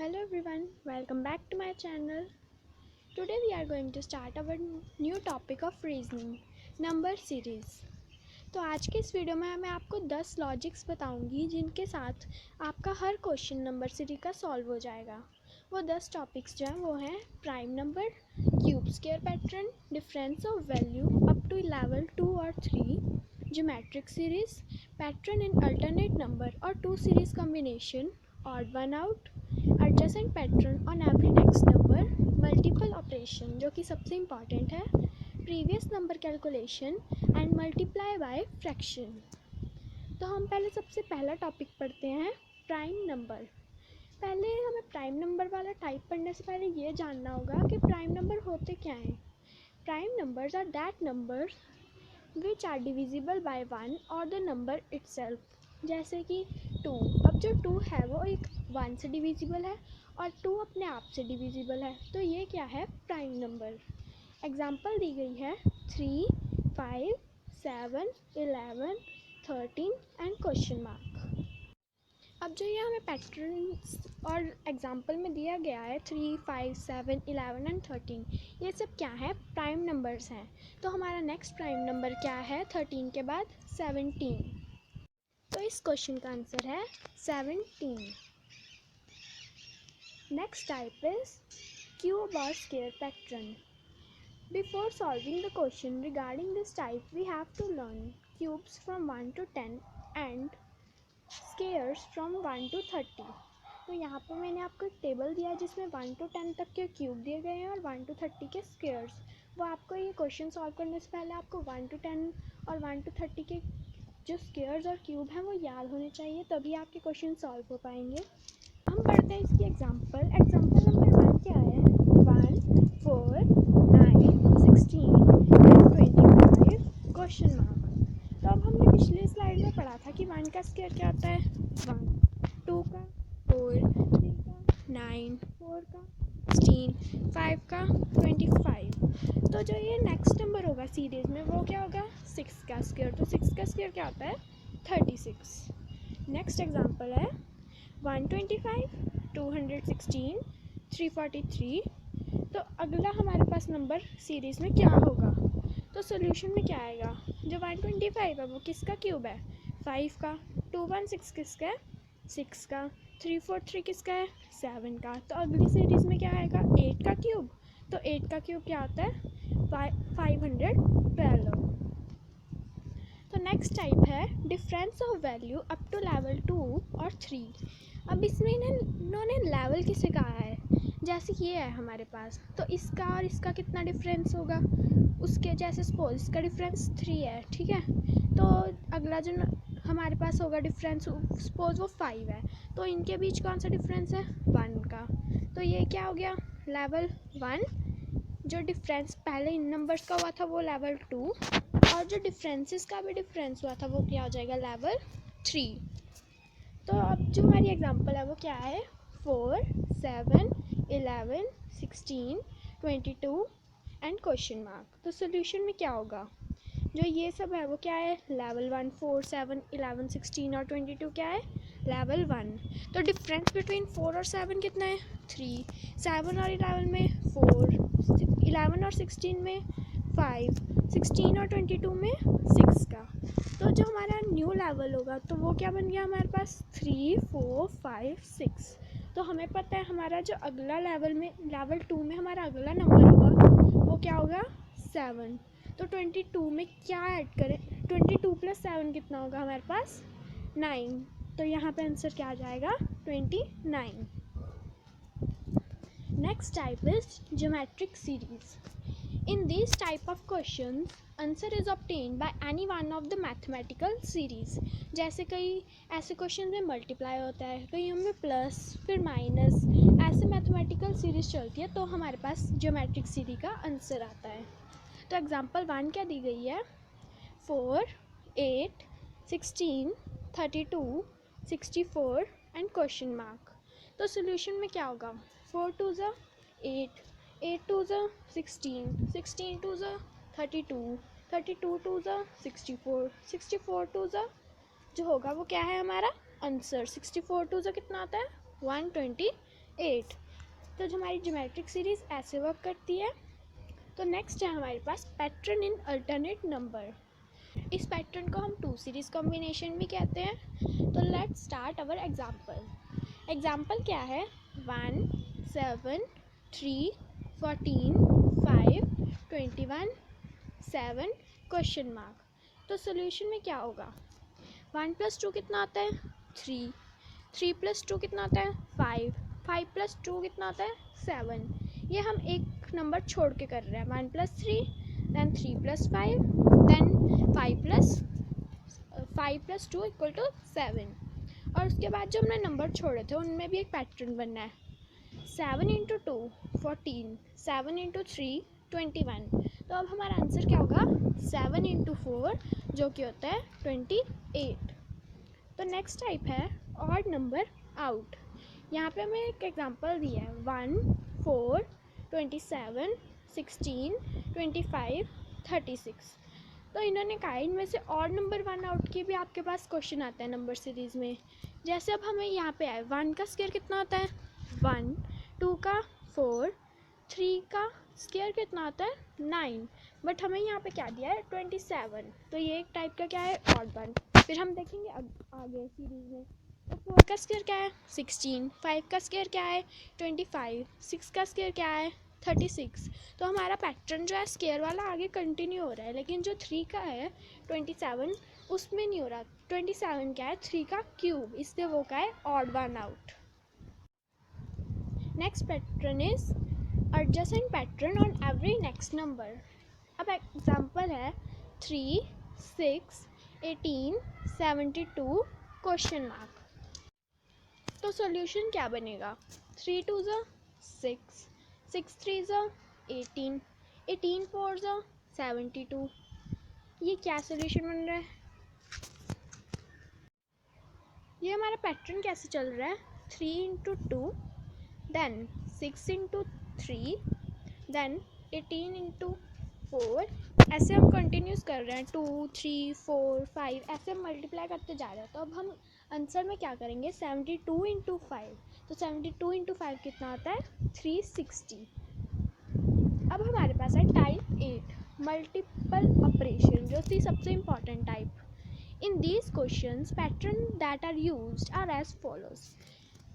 Hello everyone, welcome back to my channel. Today we are going to start our new topic of reasoning, number series. तो आज के इस video में मैं आपको 10 लॉजिक्स बताऊंगी जिनके साथ आपका हर क्वेश्चन नंबर सीरीज का सॉल्व हो जाएगा। वो 10 टॉपिक्स जो हैं वो हैं prime number, cube square pattern, difference of value up to level 2 और 3, geometric series, pattern in alternate number और 2 series combination, odd one out, adjacent pattern on every next number, multiple operation जो कि सबसे important है, previous number calculation and multiply by fraction. तो हम पहले सबसे पहला टॉपिक पढ़ते हैं प्राइम नंबर। पहले हमें प्राइम नंबर वाला टाइप पढ़ने से पहले ये जानना होगा कि प्राइम नंबर होते क्या हैं। Prime numbers are that numbers which are divisible by 1 और द नंबर इटसेल्फ। जैसे कि 2, अब जो 2 है वो एक 1 से डिविजिबल है और 2 अपने आप से डिविजिबल है, तो ये क्या है, प्राइम नंबर। एग्जाम्पल दी गई है 3, 5, 7, 11, 13 एंड क्वेश्चन मार्क। अब जो ये हमें पैटर्न और एग्जाम्पल में दिया गया है 3, 5, 7, 11 एंड 13, ये सब क्या है, प्राइम नंबर्स हैं। तो हमारा नेक्स्ट प्राइम नंबर क्या है 13 के बाद, 17। तो इस क्वेश्चन का आंसर है 17। नेक्स्ट टाइप इज क्यूब और square pattern. Before solving the question regarding this type, we have to learn cubes from 1 to 10 and squares from 1 to 30. तो यहाँ पर मैंने आपको एक टेबल दिया है जिसमें 1 to 10 तक के क्यूब दिए गए हैं और 1 to 30 के स्क्वायर्स। वो आपको ये क्वेश्चन सॉल्व करने से पहले आपको 1 to 10 और 1 to 30 के जो स्क्वायर्स और क्यूब हैं वो याद होने चाहिए, तभी आपके क्वेश्चन सॉल्व हो पाएंगे। हम पढ़ते हैं इसकी एग्जाम्पल नंबर 1 क्या है, 1, 4, 9, 16 एंड 25 क्वेश्चन मार्क। तो अब हमने पिछले स्लाइड में पढ़ा था कि 1 का स्क्वायर क्या होता है, 1, 2 का 4, 3 का 9, 4 का 16, 5 का 25। तो जो ये नेक्स्ट नंबर होगा सीरीज में वो क्या होगा, 6 का स्क्वायर। तो 6 का स्क्वायर क्या होता है, 36। नेक्स्ट एग्जाम्पल है 125, 216, 343। तो अगला हमारे पास नंबर सीरीज़ में क्या होगा, तो सोल्यूशन में क्या आएगा, जो 125 है वो किसका क्यूब है, 5 का, 216 किसका है, 6 का, 343 किसका है, 7 का। तो अगली सीरीज़ में क्या आएगा, 8 का क्यूब। तो 8 का क्यूब क्या होता है, 512। तो नेक्स्ट टाइप है difference of value up to level 2 और 3। अब इसमें इन्होंने लेवल किसे कहा है, जैसे ये है हमारे पास, तो इसका और इसका कितना डिफरेंस होगा, उसके जैसे सपोज इसका डिफरेंस 3 है, ठीक है। तो अगला जो हमारे पास होगा डिफरेंस, सपोज वो 5 है, तो इनके बीच कौन सा डिफरेंस है, 1 का। तो ये क्या हो गया, लेवल 1। जो डिफरेंस पहले इन नंबर्स का हुआ था वो लेवल 2, और जो डिफरेंसेस का भी डिफरेंस हुआ था वो क्या हो जाएगा, लेवल 3। तो अब जो हमारी एग्जांपल है वो क्या है, 4, 7, 11, 16, 22 एंड क्वेश्चन मार्क। तो सोल्यूशन में क्या होगा, जो ये सब है वो क्या है, लेवल 1, 4, 7, 11, 16 और 22 क्या है, लेवल 1। तो डिफरेंस बिटवीन 4 और 7 कितना है, 3। 7 और 11 में 4, 11 और 16 में 5, 16 और 22 में 6 का। तो जो हमारा न्यू लेवल होगा तो वो क्या बन गया हमारे पास, 3, 4, 5, 6। तो हमें पता है हमारा जो अगला लेवल में, लेवल 2 में हमारा अगला नंबर होगा वो क्या होगा, 7। तो 22 में क्या ऐड करें, 22 + 7 कितना होगा हमारे पास, 9। तो यहाँ पे आंसर क्या आ जाएगा, 29। Next type is geometric series. In these type of questions, answer is obtained by any one of the mathematical series। जैसे कई ऐसे क्वेश्चन में मल्टीप्लाई होता है, कई में प्लस फिर माइनस, ऐसे मैथमेटिकल सीरीज चलती है, तो हमारे पास ज्योमेट्रिक सीरीज का आंसर आता है। तो एग्जांपल 1 क्या दी गई है, 4, 8, 16, 32, 64 एंड क्वेश्चन मार्क। तो सोल्यूशन में क्या होगा, 4 2 ज़ा 8, 8 2 ज़ा 16, 16 2 ज़ा 32, 32 2 ज़ा 64, 64 2 ज़ा जो होगा वो क्या है हमारा आंसर, 64 2 ज़ा कितना आता है, 128। 8। तो जो हमारी ज्योमेट्रिक सीरीज़ ऐसे वर्क करती है। तो नेक्स्ट है हमारे पास पैटर्न इन अल्टरनेट नंबर। इस पैटर्न को हम 2 सीरीज़ कॉम्बिनेशन भी कहते हैं। तो लेट्स स्टार्ट अवर एग्जाम्पल क्या है, 1 7 3 14 5 21 7 क्वेश्चन मार्क। तो सोल्यूशन में क्या होगा, 1 + 2 कितना आता है 3, 3 + 2 कितना आता है 5, 5 + 2 कितना आता है 7। ये हम एक नंबर छोड़ के कर रहे हैं, 1 + 3 दैन 3 + 5 दैन 5 + 2 = 7। और उसके बाद जो हमने नंबर छोड़े थे उनमें भी एक पैटर्न बनना है, 7 × 2 14, 7 × 3 21। तो अब हमारा आंसर क्या होगा, 7 × 4 जो कि होता है 28। तो नेक्स्ट टाइप है ऑड नंबर आउट। यहाँ पे हमें एक एग्जांपल दिया है, 1 4 27 16 25 36। तो इन्होंने कहा इनमें से ऑड नंबर 1 आउट के भी आपके पास क्वेश्चन आता है नंबर सीरीज़ में। जैसे अब हमें यहाँ पे आए, 1 का स्क्वायर कितना होता है 1, 2 का 4, 3 का स्क्वायर कितना आता है 9, बट हमें यहाँ पे क्या दिया है 27। तो ये एक टाइप का क्या है ऑड वन। फिर हम देखेंगे आगे सीरीज़ में। तो 4 का स्क्वायर क्या है 16, 5 का स्क्वायर क्या है 25, 6 का स्क्वायर क्या है 36। तो हमारा पैटर्न जो है स्क्वायर वाला आगे कंटिन्यू हो रहा है, लेकिन जो 3 का है 27 उसमें नहीं हो रहा। 27 क्या है 3 का क्यूब, इसलिए वो का है odd one out. Next pattern is adjacent pattern on every next number। अब एग्जांपल है 3 6 18 72 क्वेश्चन मार्क। तो सॉल्यूशन क्या बनेगा, 3 2 6, 6 3 18, 18 4 72। ये क्या सॉल्यूशन बन रहा है, ये हमारा पैटर्न कैसे चल रहा है, 3 × 2 देन 6 × 3 देन 18 × 4। ऐसे हम कंटिन्यूस कर रहे हैं, 2 3 4 5 ऐसे हम मल्टीप्लाई करते जा रहे हैं। तो अब हम आंसर में क्या करेंगे, 72 × 5। तो 72 × 5 कितना आता है 360। अब हमारे पास है टाइप 8 मल्टीपल ऑपरेशन, जो थी सबसे important type. In these questions pattern that are used are as follows.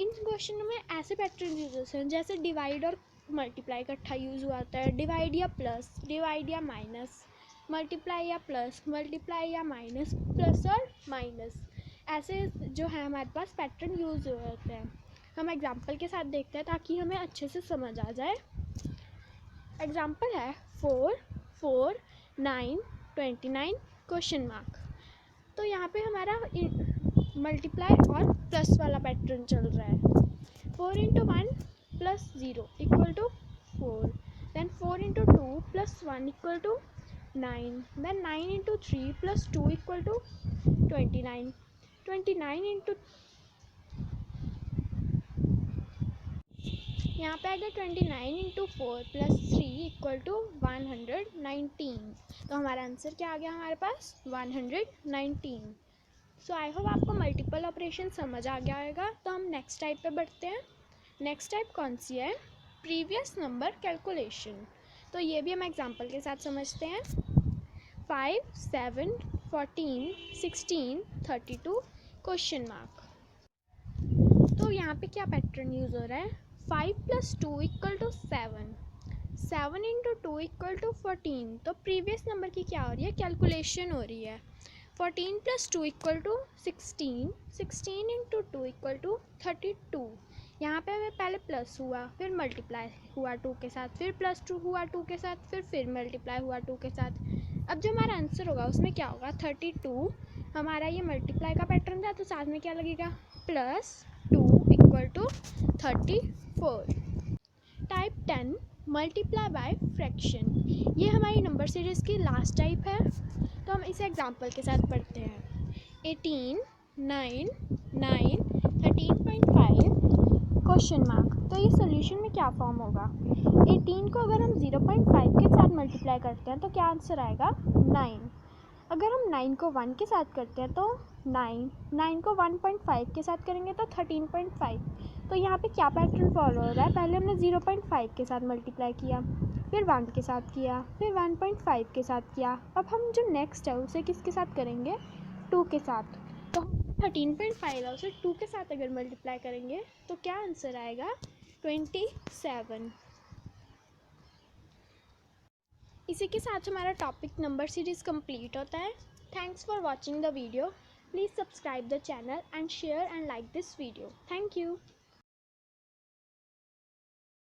इन क्वेश्चन में ऐसे पैटर्न यूज होते हैं जैसे डिवाइड और मल्टीप्लाई इकट्ठा यूज़ हुआ होता है, डिवाइड या प्लस, डिवाइड या माइनस, मल्टीप्लाई या प्लस, मल्टीप्लाई या माइनस, प्लस और माइनस। ऐसे जो है हमारे पास पैटर्न यूज़ हुए होते हैं। हम एग्जांपल के साथ देखते हैं ताकि हमें अच्छे से समझ आ जाए। एग्जांपल है 4 4 9 29 क्वेश्चन मार्क। तो यहाँ पे हमारा मल्टीप्लाई और प्लस वाला पैटर्न चल रहा है, 4 × 1 + 0 = 4, then 4 × 2 + 1 = 9, then 9 × 3 + 2 = 29, 29 × यहाँ पे आएगा 29 × 4 + 3 = 119। तो हमारा आंसर क्या आ गया हमारे पास 119। सो आई होप आपको मल्टीपल ऑपरेशन समझ आ गया होगा। तो हम नेक्स्ट टाइप पे बढ़ते हैं। नेक्स्ट टाइप कौन सी है, प्रीवियस नंबर कैलकुलेशन। तो ये भी हम एग्जांपल के साथ समझते हैं, 5 7 14 16 32 क्वेश्चन मार्क। तो यहाँ पे क्या पैटर्न यूज़ हो रहा है, 5 + 2 = 7, 7 × 2 = 14। तो प्रीवियस नंबर की क्या हो रही है, कैलकुलेशन हो रही है। 14 + 2 = 16, 16 × 2 = 32। यहाँ पे हमें पहले प्लस हुआ, फिर मल्टीप्लाई हुआ 2 के साथ, फिर प्लस 2 हुआ 2 के साथ, फिर मल्टीप्लाई हुआ 2 के साथ। अब जो हमारा आंसर होगा उसमें क्या होगा, 32। हमारा ये मल्टीप्लाई का पैटर्न था तो साथ में क्या लगेगा, +2 = 34। Type 10 multiply by fraction. ये हमारी नंबर सीरीज़ की लास्ट टाइप है। तो हम इसे एग्जांपल के साथ पढ़ते हैं, 18 9 9 13.5 क्वेश्चन मार्क। तो ये सोल्यूशन में क्या फॉर्म होगा, 18 को अगर हम 0.5 के साथ मल्टीप्लाई करते हैं तो क्या आंसर आएगा 9। अगर हम 9 को 1 के साथ करते हैं तो 9, 9 को 1.5 के साथ करेंगे तो 13.5। तो यहाँ पे क्या पैटर्न फॉलो हो रहा है, पहले हमने 0.5 के साथ मल्टीप्लाई किया, फिर 1 के साथ किया, फिर 1.5 के साथ किया। अब हम जो नेक्स्ट है उसे किसके साथ करेंगे, 2 के साथ। तो 13.5 है, उसे 2 के साथ अगर मल्टीप्लाई करेंगे तो क्या आंसर आएगा, 27। इसी के साथ हमारा टॉपिक नंबर सीरीज़ कंप्लीट होता है। Thanks for watching the video. Please subscribe the channel and share and like this video. Thank you.